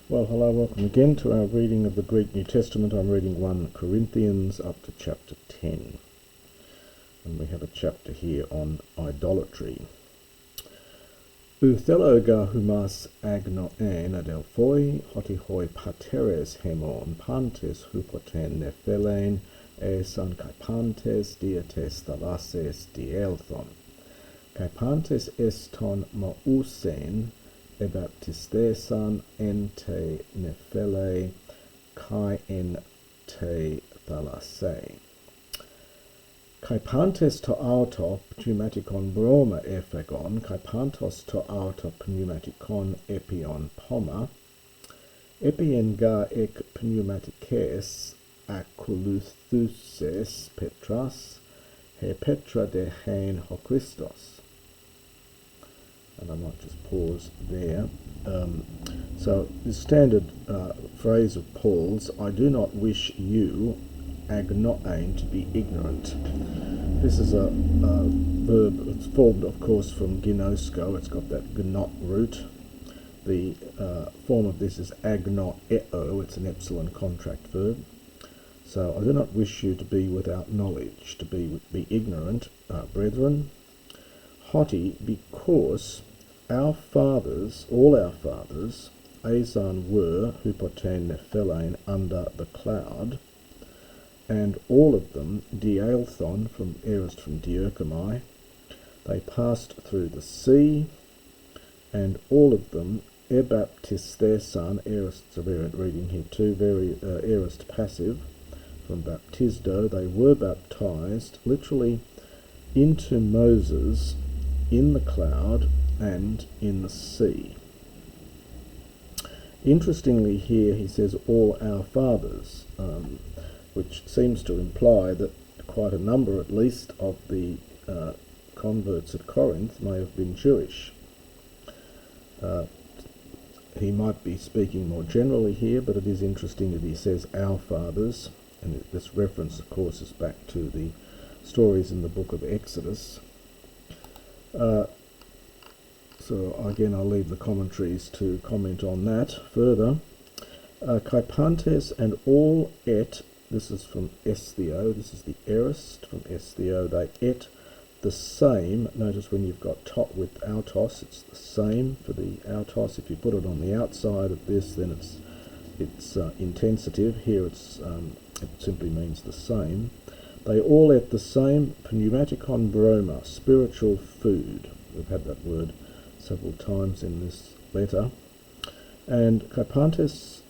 Well, hello, welcome again to our reading of the Greek New Testament. I'm reading 1 Corinthians up to chapter 10. And we have a chapter here on idolatry. Utheloga humas agnoen adelphoi, hotihoi pateres hemon, pantes hupoten nephelein, esan kaipantes diates thalases dielthon. Kaipantes eston mausen, ebaptistesan ente nephele kai en te thalase. Kai pantes to auto pneumatikon broma ephagon, kai pantos to auto pneumatikon epion poma, epien ga ek pneumatikes akuluthuses petras, he petra de hain ho Christos. And I might just pause there. So the standard phrase of Paul's, I do not wish you, agnoein, to be ignorant. This is a verb. It's formed, of course, from ginosko. It's got that gnot root. The form of this is agnoeo. It's an epsilon contract verb. So I do not wish you to be without knowledge, to be ignorant, brethren. Hoti, because our fathers, all our fathers, Azan were hupoten nephelein, under the cloud, and all of them, dielthon, from aorist from diurkamai, they passed through the sea, and all of them, ebaptistesan, aorist's a variant reading here too, very aorist passive, from baptisdo, they were baptized, literally, into Moses, in the cloud and in the sea. Interestingly here he says all our fathers, which seems to imply that quite a number at least of the converts at Corinth may have been Jewish. He might be speaking more generally here, but it is interesting that he says our fathers, and this reference of course is back to the stories in the book of Exodus. So again, I'll leave the commentaries to comment on that further. Kaipantes and all et, this is from estheo, this is the aorist from estheo, they et the same. Notice when you've got tot with autos, it's the same for the autos. If you put it on the outside of this, then it's intensitive. Here it simply means the same. They all ate the same pneumatikon broma, spiritual food. We've had that word several times in this letter. And Kaipantes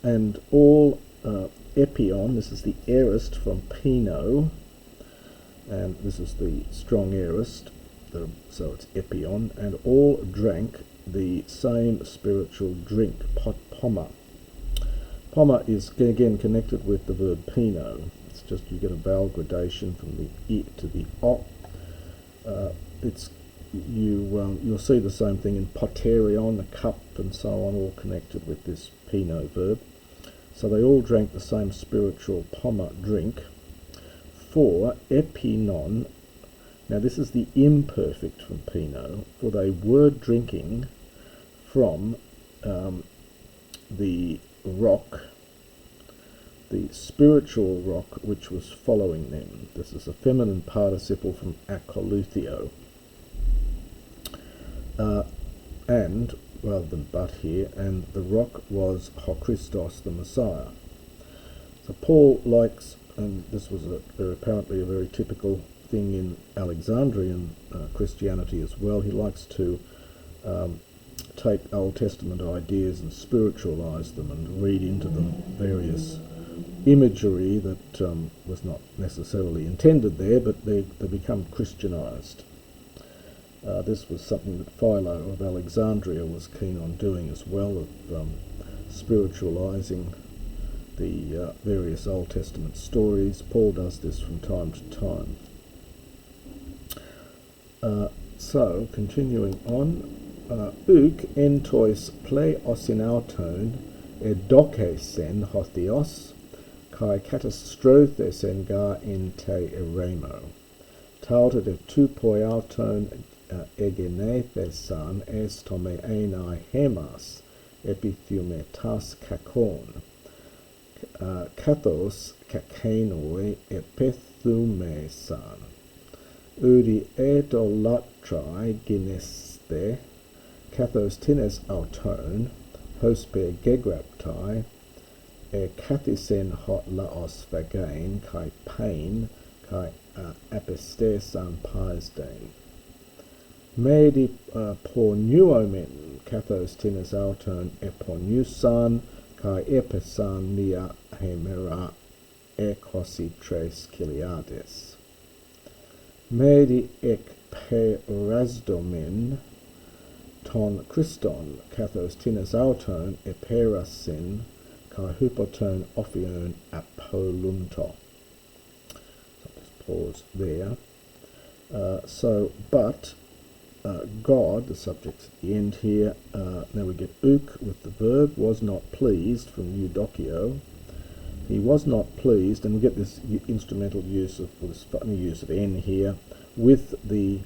and all epion, this is the aorist from pino, and this is the strong aorist, so it's epion, and all drank the same spiritual drink, poma. Poma is again connected with the verb pino. It's just you get a vowel gradation from the I to the O. You'll see the same thing in poterion, the cup, and so on, all connected with this pino verb. So they all drank the same spiritual poma drink. For epinon, now this is the imperfect from pino, for they were drinking from the rock, the spiritual rock which was following them. This is a feminine participle from akoluthio. And, rather than but here, and the rock was ho Christos, the Messiah. So Paul likes, and this was apparently a very typical thing in Alexandrian Christianity as well, he likes to take Old Testament ideas and spiritualize them and read into them various imagery that was not necessarily intended there, but they become Christianized. This was something that Philo of Alexandria was keen on doing as well, of spiritualizing the various Old Testament stories. Paul does this from time to time. So, continuing on, uk entois ple osinauton edokesen hothios kai catastrophes enga in te eremo. Tauta de tu poiauton egenethesan estome enai hemas epithumetas kakon, kathos kakenoi epithumesan, udi idolatry gineste, kathos tines auton, hospe gegraptai, kathisen hot laos vagain, kai pain, kai apistesan paisdain. Medi pornuomen kathos tines auton epornusan, kai episan nia hemera ekositres kiliades. Medi ek perasdomen ton Christon kathos tines auton eperasin, kai hypoton ophion apolunto. So just pause there. God, the subject's at the end here. Now we get uk with the verb, was not pleased, from eudocio. He was not pleased, and we get this instrumental use of, this funny use of n here, with the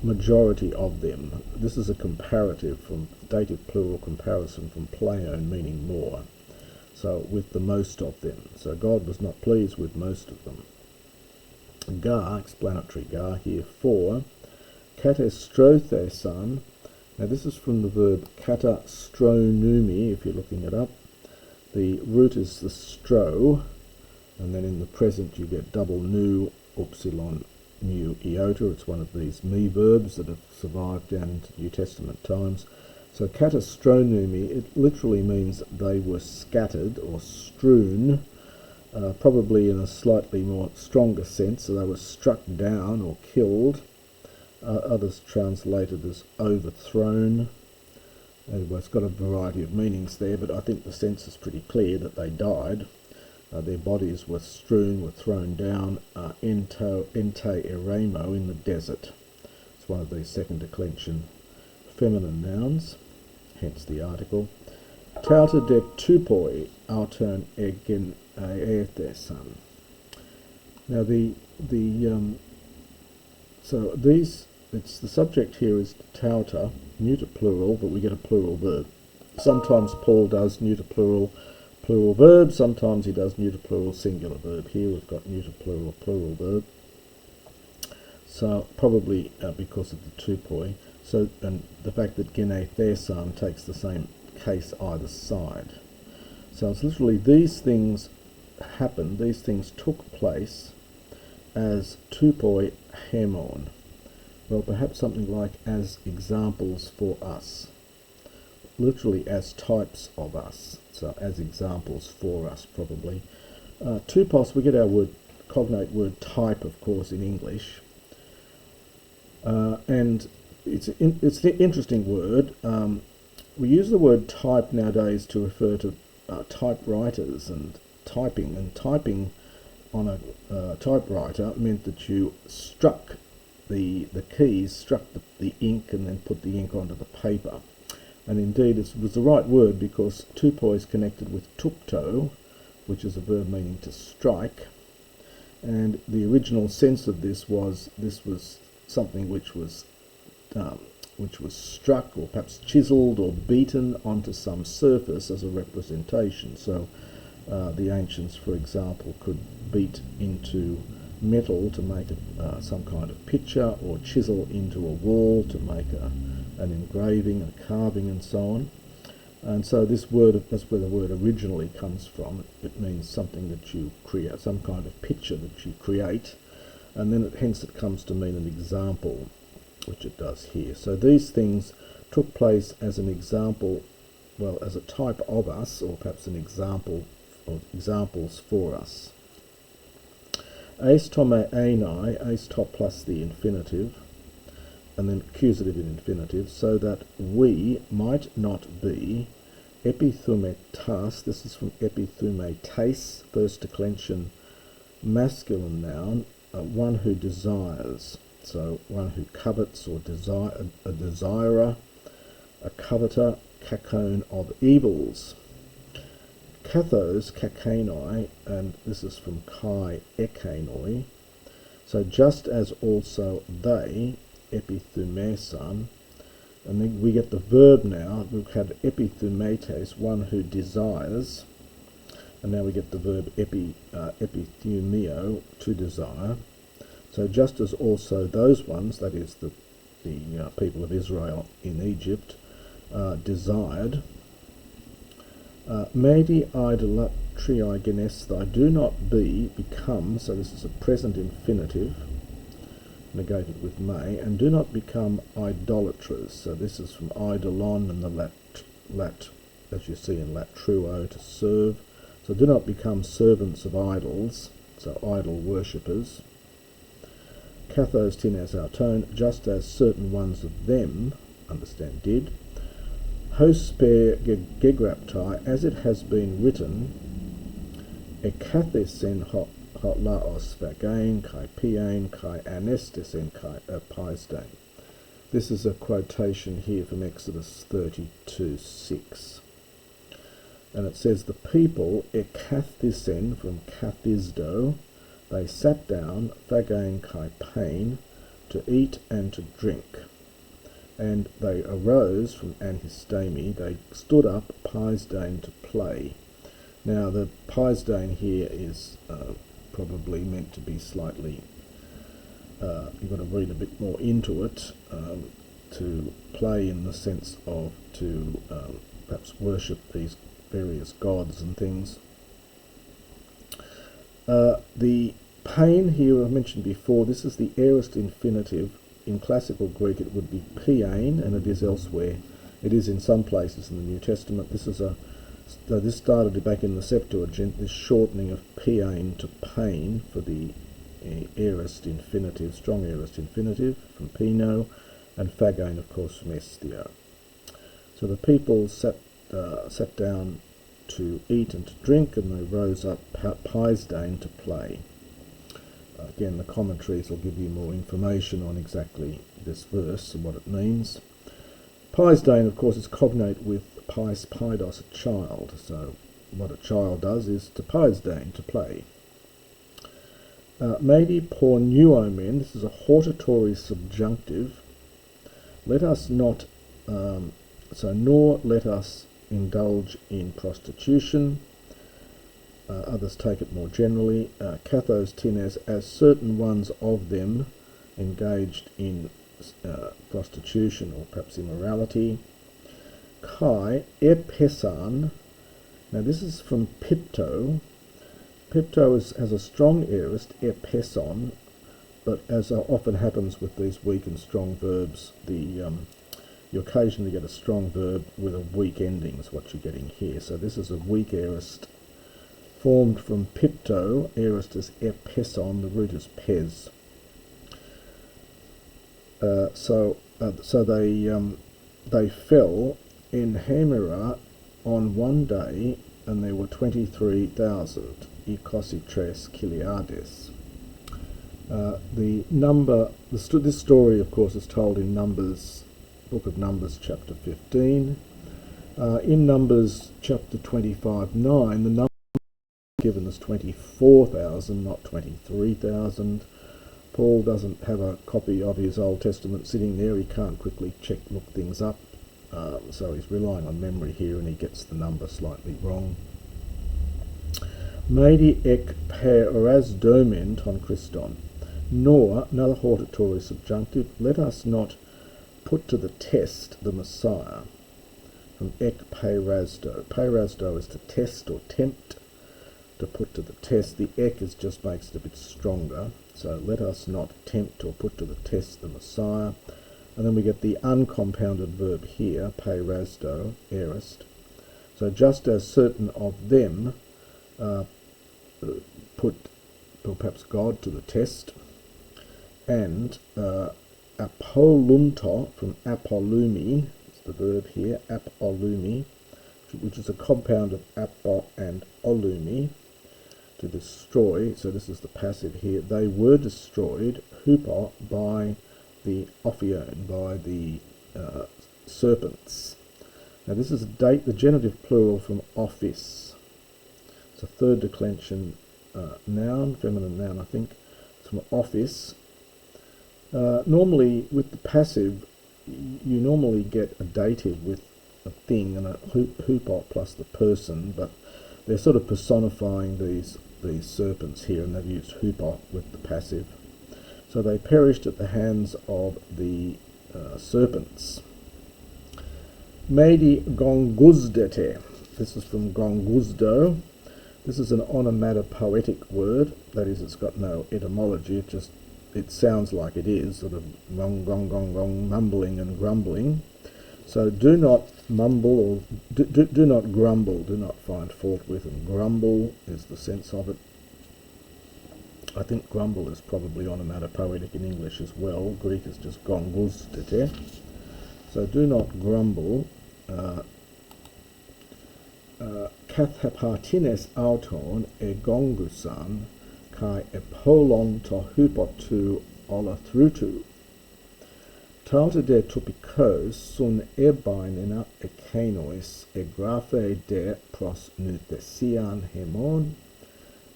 majority of them. This is a comparative, from dative plural comparison from pleon, meaning more. So with the most of them. So God was not pleased with most of them. Gar, explanatory gar here, for katastrothesan. Now this is from the verb katastronumi, if you're looking it up. The root is the stro, and then in the present you get double nu, upsilon, mu, iota. It's one of these me verbs that have survived down into New Testament times. So katastronumi, it literally means they were scattered or strewn, probably in a slightly more stronger sense, so they were struck down or killed. Others translated as overthrown. Anyway, it's got a variety of meanings there, but I think the sense is pretty clear that they died. Their bodies were strewn, were thrown down, ente eremo, in the desert. It's one of these second declension feminine nouns, hence the article. Tauta de tupoi auton egen aethesan. Now so these, it's the subject here is tauta, neuter plural, but we get a plural verb. Sometimes Paul does neuter plural verb, sometimes he does neuter plural singular verb. Here we've got neuter plural verb. So probably because of the tupoi. So, and the fact that gene thesan takes the same case either side. So it's literally these things happened, these things took place as tupoi hemon. Well, perhaps something like as examples for us. Literally as types of us. So as examples for us, probably. Tupos, we get our word, cognate word type, of course, in English. And it's an interesting word. We use the word type nowadays to refer to typewriters and typing. And typing on a typewriter meant that you struck the keys, struck the ink, and then put the ink onto the paper. And indeed, it was the right word because tupoi is connected with tupto, which is a verb meaning to strike. And the original sense of this was something which was struck or perhaps chiseled or beaten onto some surface as a representation. So the ancients, for example, could beat into metal to make some kind of picture, or chisel into a wall to make an engraving, a carving, and so on. And so this word, that's where the word originally comes from. It means something that you create, some kind of picture that you create, and then hence it comes to mean an example, which it does here. So these things took place as an example, well, as a type of us, or perhaps an example of examples for us. Eis tome enai, eis top plus the infinitive, and then accusative in infinitive, so that we might not be epithumetas, this is from epithumetes, first declension masculine noun, one who desires. So one who covets or desire, a desirer, a coveter, kakon of evils. Kathos, kakanoi, and this is from kai ekanoi. So just as also they, epithumesan, And then we get the verb now. We've had epithumetes, one who desires, and now we get the verb epithumeo, to desire. So just as also those ones, that is the people of Israel in Egypt, desired, Medi idolatry genesthai, do not become, so this is a present infinitive, negated with may, and do not become idolaters. So this is from idolon and the lat, as you see in latruo, to serve. So do not become servants of idols, so idol worshippers. Kathos tines our tone, just as certain ones of them, understand did, hosper gegraptai, as it has been written, ekathesen hot laos vagain kai piain kai anestesen kai paisdain. This is a quotation here from Exodus 32:6. And it says, the people, ekathisen, from kathisdo, they sat down, phagain kai pain, to eat and to drink. And they arose from anhistami, they stood up, paisdain, to play. Now the paisdain here is probably meant to be slightly, you've got to read a bit more into it, to play in the sense of to perhaps worship these various gods and things. The pain here I mentioned before, this is the aorist infinitive. In classical Greek it would be piain, and it is elsewhere. It is in some places in the New Testament. This started back in the Septuagint, this shortening of piain to pain for the aorist infinitive, strong aorist infinitive, from pino, and phagain, of course, from esthio. So the people sat down to eat and to drink, and they rose up, paisdain, to play. Again, the commentaries will give you more information on exactly this verse and what it means. Paisdain, of course, is cognate with pais paidos, a child. So what a child does is to paisdain, to play. Maybe por nuomen, this is a hortatory subjunctive. Let us not, nor let us indulge in prostitution. Others take it more generally. Kathos tines, as certain ones of them engaged in prostitution or perhaps immorality. Kai epesan, now this is from pipto. Pipto has a strong aorist, epeson, but as often happens with these weak and strong verbs, you occasionally get a strong verb with a weak ending, is what you're getting here. So this is a weak aorist, formed from pipto, aorist is epeson, the root is pes. So they fell in Hemera on one day, and there were 23,000 ikositres kiliades. This story, of course, is told in Numbers, Book of Numbers, chapter 15. In Numbers, chapter 25:9, the number given as 24,000, not 23,000. Paul doesn't have a copy of his Old Testament sitting there. He can't quickly look things up, so he's relying on memory here, and he gets the number slightly wrong. Medi ek peras domen ton Christon, nor, another hortatory subjunctive, let us not put to the test the Messiah. From ek perasdo. Perasdo is to test or tempt, to put to the test. The ek just makes it a bit stronger. So let us not tempt or put to the test the Messiah. And then we get the uncompounded verb here, perasdo, aorist. So just as certain of them put perhaps God to the test, and apolunto, from apolumi, it's the verb here, apolumi, which is a compound of apo and olumi, to destroy. So this is the passive here. They were destroyed, hupo, by the ophion, by the serpents. Now this is the genitive plural from office. It's a third declension noun, feminine noun, I think. It's from office. Normally with the passive, you normally get a dative with a thing and a hupot plus the person, but they're sort of personifying these serpents here, and they've used hupot with the passive. So they perished at the hands of the serpents. Medi gonguzdete. This is from gonguzdo. This is an onomatopoetic word. That is, it's got no etymology. It sounds like it is, sort of gong, gong, gong, gong, mumbling and grumbling. So do not mumble, or do not grumble, do not find fault with, and grumble is the sense of it. I think grumble is probably onomatopoetic in English as well. Greek is just gonguzdete. So do not grumble. Kathepartines auton e gongusan kai epolon to hupotu olathrutu. Tauta de topikos sun ebainina ekenois egraphe de pros nuthesian hemon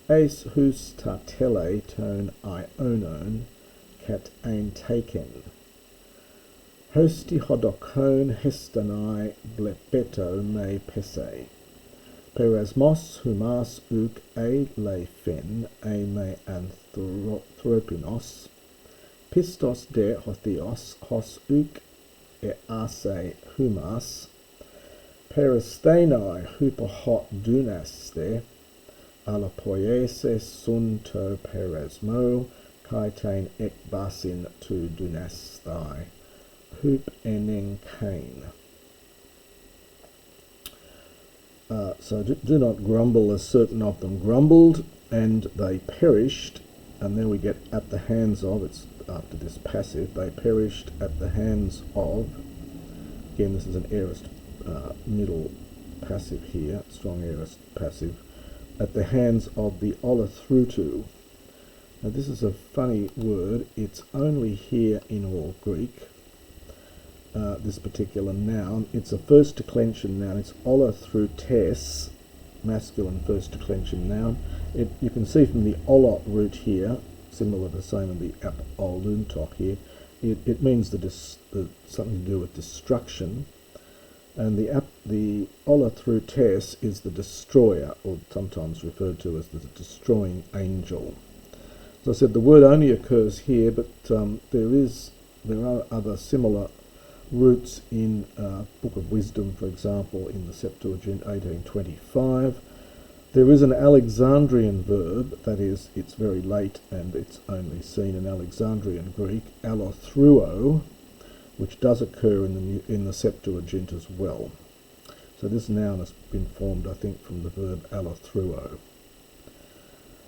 eis hus tatele ton ionon ket ein taken. Hosti hodokon hestanai blepeto me pese. Perasmos humas uk e leiphen e me anthropinos. Pistos de hothios hos uk e ase humas. Peristenai hupohot dunaste. Alapoiese sunto peresmo kaitain ekbasin tu dunastai. Hoop ening kain. So do not grumble, as certain of them grumbled, and they perished. And then we get at the hands of, it's after this passive, they perished at the hands of, again this is an aorist middle passive here, strong aorist passive, at the hands of the olathrutu. Now this is a funny word, it's only here in all Greek. This particular noun, it's a first declension noun. It's olathroutes, masculine first declension noun. You can see from the olot root here, similar to the same in the ap-oluntok here, it means something to do with destruction, and the olathroutes is the destroyer, or sometimes referred to as the destroying angel. As I said, the word only occurs here, but there are other similar roots in Book of Wisdom, for example, in the Septuagint 1825. There is an Alexandrian verb, that is, it's very late and it's only seen in Alexandrian Greek, allothruo, which does occur in the Septuagint as well. So this noun has been formed, I think, from the verb allothruo,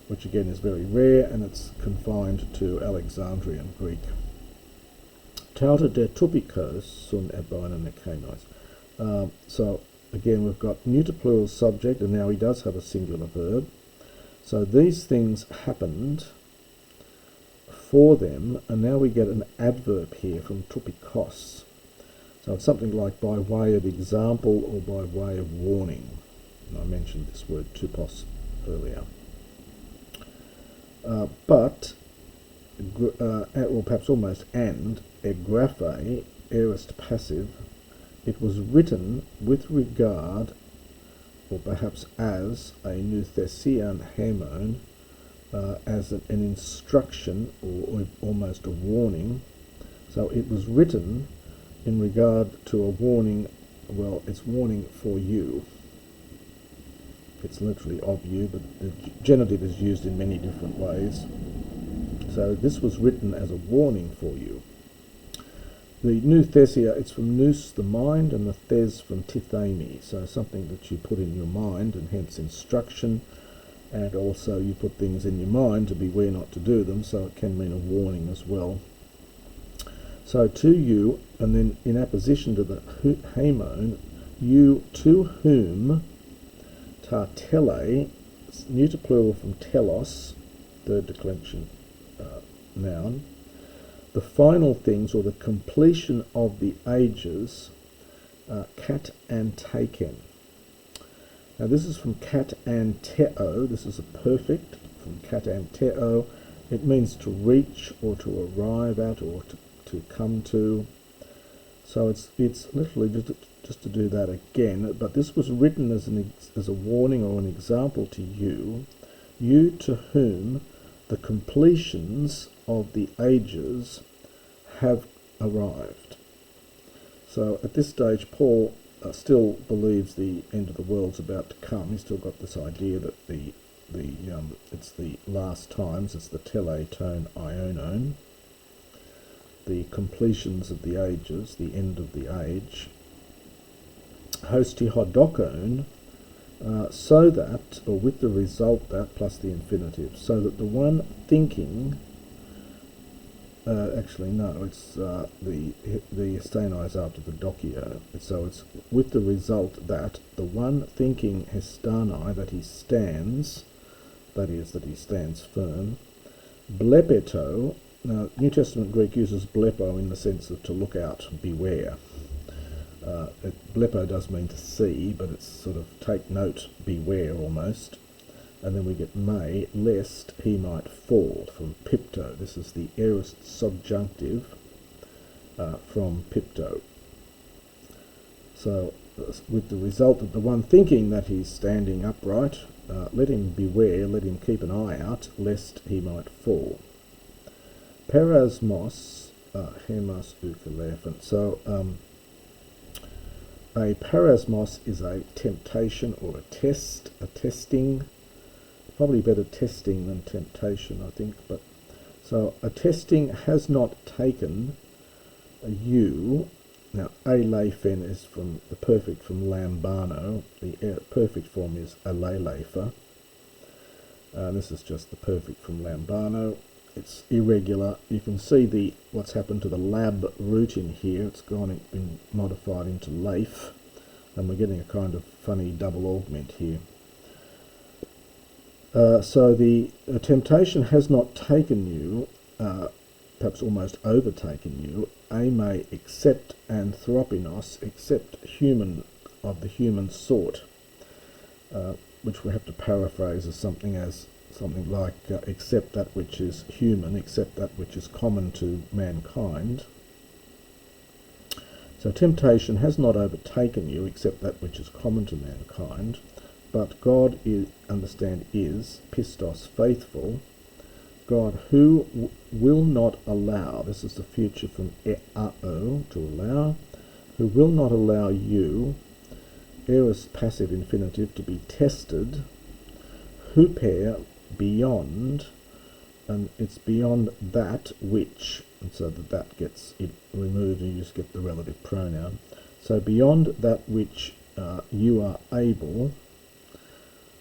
which again is very rare, and it's confined to Alexandrian Greek. Tauta de topikos sun ebainina ekenois. So again, we've got neuter plural subject, and now he does have a singular verb. So these things happened for them, and now we get an adverb here from topikos. So it's something like by way of example or by way of warning. And I mentioned this word tupos earlier. Or perhaps almost and, egraphe, aorist passive, it was written with regard, or perhaps as, a nuthesian hemon, as an instruction or almost a warning. So it was written in regard to a warning, well, it's warning for you. It's literally of you, but the genitive is used in many different ways. So this was written as a warning for you. The nuthesia, it's from nous, the mind, and the thes from tithemi, so something that you put in your mind, and hence instruction, and also you put things in your mind to beware not to do them, so it can mean a warning as well. So to you, and then in apposition to the hemon, you to whom, tartele, neuter plural from telos, third declension noun, the final things, or the completion of the ages, kat and taken. Now this is from kat and teo. This is a perfect from kat and teo. It means to reach or to arrive at or to come to. So it's literally just to do that again, but this was written as a warning or an example to you, you to whom the completions of the ages have arrived. So at this stage, Paul still believes the end of the world's about to come. He's still got this idea that it's the last times, it's the teleton ionon, the completions of the ages, the end of the age. Hosti hodokon, so that, or with the result that, plus the infinitive, so that the one thinking, actually no, it's the steni is after the docio, so it's with the result that the one thinking hestani, that he stands, that is, that he stands firm, blepeto. Now, New Testament Greek uses blepo in the sense of to look out, beware. Blepo does mean to see, but it's sort of take note, beware almost. And then we get may, lest he might fall, from pipto. This is the aorist subjunctive from pipto. So, with the result that the one thinking that he's standing upright, let him beware, let him keep an eye out, lest he might fall. Parasmos, hemas ukalephant. So, a parasmos is a temptation or a test, a testing. Probably better testing than temptation, I think. But so a testing has not taken you. Now, alephen is from the perfect from lambano. The perfect form is alelefa. This is just the perfect from lambano. It's irregular. You can see what's happened to the lab root in here. It's been modified into leif, and we're getting a kind of funny double augment here. So the temptation has not taken you, perhaps almost overtaken you, ame except anthropinos, except human, of the human sort, which we have to paraphrase as something like except that which is human, except that which is common to mankind. So temptation has not overtaken you except that which is common to mankind, but God is pistos, faithful, God who will not allow, this is the future from eao, to allow, who will not allow you, aorist passive infinitive, to be tested, huper, beyond, and it's beyond that which, and so that gets it removed and you just get the relative pronoun. So beyond that which you are able,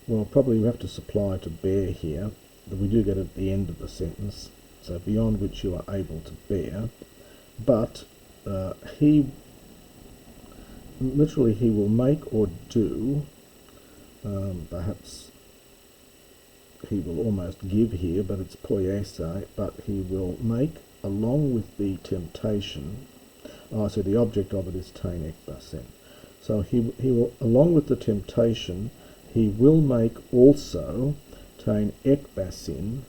well, probably we have to supply to bear here, but we do get it at the end of the sentence, so beyond which you are able to bear, but he will make or do, perhaps he will almost give here, but it's poiese, but he will make along with the temptation, so the object of it is tein ekbasin. So he will, along with the temptation, he will make also tein ekbasin,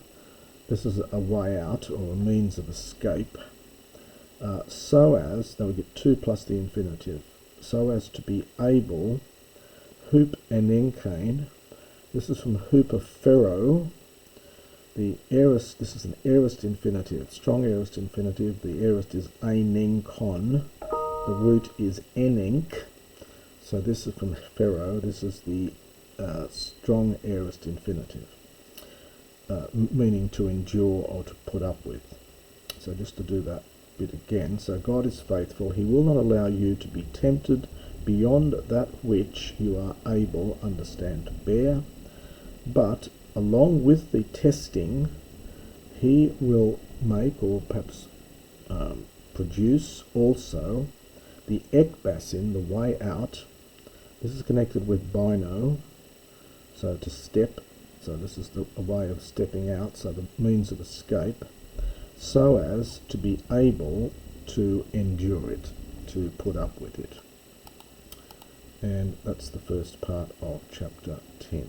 this is a way out or a means of escape, so as, now we get 2 plus the infinitive, so as to be able, hoop enenkain, this is from hupafero, the aorist, this is an aorist infinitive, strong aorist infinitive, the aorist is einenkon, the root is enenk, so this is from pharaoh, this is the strong aorist infinitive, meaning to endure or to put up with. So just to do that bit again, so God is faithful, he will not allow you to be tempted beyond that which you are able, understand, to bear, but along with the testing, he will make, or perhaps produce also, the ekbasin, the way out. This is connected with bino, so to step, so this is a way of stepping out, so the means of escape, so as to be able to endure it, to put up with it. And that's the first part of chapter 10.